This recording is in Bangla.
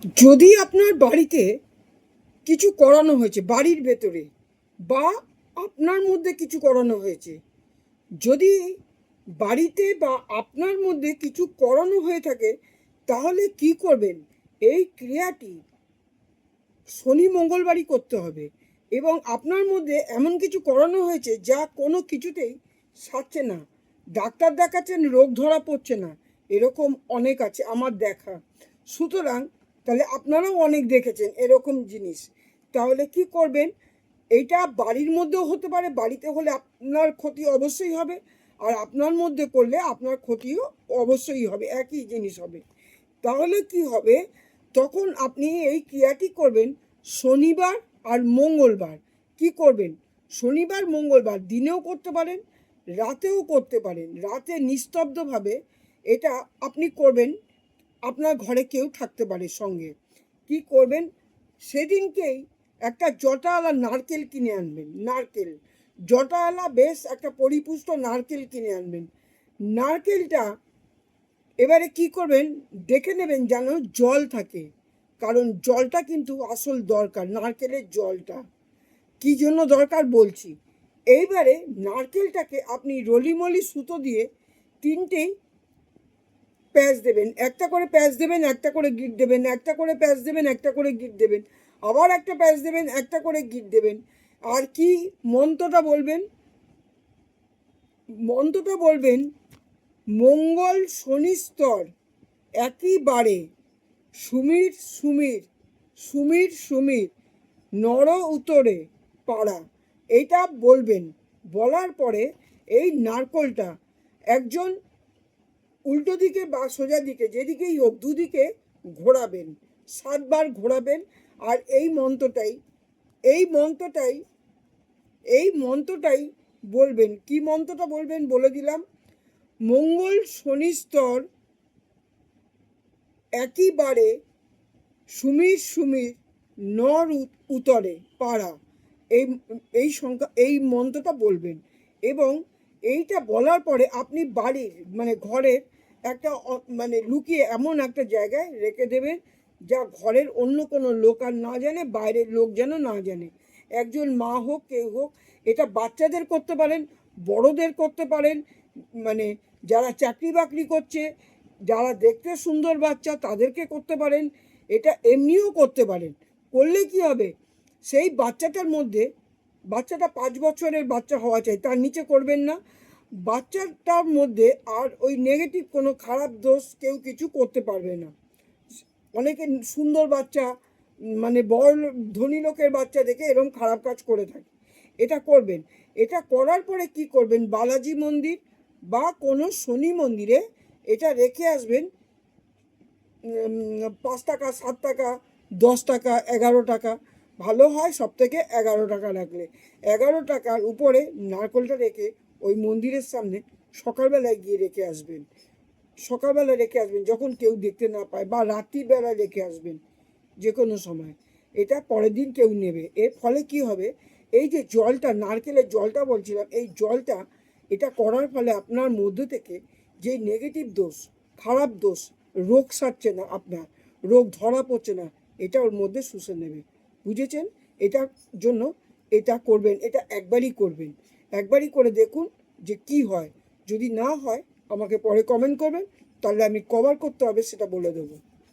যদি আপনার বাড়িতে কিছু করানো হয়েছে বাড়ির ভেতরে, বা আপনার মধ্যে কিছু করানো হয়েছে, যদি বাড়িতে বা আপনার মধ্যে কিছু করানো হয়ে থাকে, তাহলে কি করবেন? এই ক্রিয়াটি শনি মঙ্গলবারই করতে হবে। এবং আপনার মধ্যে এমন কিছু করানো হয়েছে যা কোনো কিছুতেই সারছে না, ডাক্তার দেখাচ্ছেন, রোগ ধরা পড়ছে না, এরকম অনেক আছে আমার দেখা। সুতরাং তাহলে আপনারাও অনেক দেখেছেন এরকম জিনিস। তাহলে কি করবেন? এইটা বাড়ির মধ্যেও হতে পারে, বাড়িতে হলে আপনার ক্ষতি অবশ্যই হবে, আর আপনার মধ্যে করলে আপনার ক্ষতিও অবশ্যই হবে, একই জিনিস হবে। তাহলে কি হবে? তখন আপনি এই ক্রিয়াটি করবেন শনিবার আর মঙ্গলবার। কি করবেন? শনিবার মঙ্গলবার দিনেও করতে পারেন, রাতেও করতে পারেন। রাতে নিস্তব্ধভাবে এটা আপনি করবেন, আপনার ঘরে কেউ থাকতে পারে সঙ্গে। কি করবেন? সেদিনকেই একটা জটাওয়ালা নারকেল কিনে আনবেন। নারকেল জটাওয়ালা বেশ একটা পরিপুষ্ট নারকেল কিনে আনবেন। নারকেলটা এবারে কি করবেন? দেখে নেবেন যেন জল থাকে, কারণ জলটা কিন্তু আসল দরকার। নারকেলের জলটা কি জন্য দরকার বলছি। এইবারে নারকেলটাকে আপনি রলিমলি সুতো দিয়ে তিনটেই প্যাঁচ দেবেন, একটা করে প্যাঁচ দেবেন, একটা করে গিট দেবেন, একটা করে প্যাঁচ দেবেন, একটা করে গিট দেবেন, আবার একটা প্যাঁচ দেবেন, একটা করে গিট দেবেন। আর কি মন্ত্রটা বলবেন? মন্ত্রটা বলবেন, মঙ্গল শনিস্তর একই বারে, সুমির সুমির, সুমির সুমির, নর উত্তরে পাড়া। এইটা বলবেন। বলার পরে এই নারকলটা একজন উল্টো দিকে বা সোজা দিকে, যেদিকেই হোক, দুদিকে ঘোরাবেন, 7 বার ঘোরাবেন। আর এই মন্ত্রটাই এই মন্ত্রটাই এই মন্ত্রটাই বলবেন। কি মন্ত্রটা বলবেন বলে দিলাম, মঙ্গল শনিস্তর একইবারে, সুমির সুমির, নর উতরে পাড়া। এই এই মন্ত্রটা বলবেন। এবং এইটা বলার পরে আপনি বাড়ির ঘরের একটা লুকিয়ে এমন একটা জায়গায় রেখে দেবেন, যা ঘরের অন্য কোনো লোক আর না জানে, বাইরের লোক যেন না জানে। একজন মা হোক, কেউ হোক। এটা বাচ্চাদের করতে পারেন, বড়দের করতে পারেন, মানে যারা চাকরি বাকরি করছে, যারা দেখতে সুন্দর বাচ্চা, তাদেরকে করতে পারেন। এটা এমনিও করতে পারেন। করলে কি হবে? সেই বাচ্চাটার মধ্যে, বাচ্চাটা 5 বছরের বাচ্চা হওয়া চাই, তার নিচে করবেন না। বাচ্চাটার মধ্যে আর ওই নেগেটিভ কোনো খারাপ দোষ কেউ কিছু করতে পারবে না। অনেকে সুন্দর বাচ্চা, বড় ধনী লোকের বাচ্চা দেখে এরকম খারাপ কাজ করে থাকে। এটা করবেন। এটা করার পরে কি করবেন? বালাজি মন্দির বা কোনো শনি মন্দিরে এটা রেখে আসবেন। 5 টাকা, 7 টাকা, 10 টাকা, 11 টাকা, ভালো হয় সব থেকে 11 টাকা রাখলে। 11 টাকার উপরে নারকেলটা রেখে ওই মন্দিরের সামনে সকালবেলায় গিয়ে রেখে আসবেন। সকালবেলা রেখে আসবেন যখন কেউ দেখতে না পায়, বা রাত্রিবেলায় রেখে আসবেন, যে কোনো সময়। এটা পরের দিন কেউ নেবে। এর ফলে কি হবে? এই যে জলটা, নারকেলের জলটা বলছিলাম, এই জলটা এটা করার ফলে আপনার মধ্যে থেকে যে নেগেটিভ দোষ, খারাপ দোষ, রোগ সারছে না, আপনার রোগ ধরা পড়ছে না, এটা ওর মধ্যে শুষে নেবে। বুঝেছেন? এটার জন্য এটা করবেন। এটা একবারই করবেন, একবারই করে দেখুন যে কি হয়। যদি না হয় আমাকে পরে কমেন্ট করবেন, তাহলে আমি কভার করতে হবে সেটা বলে দেবো।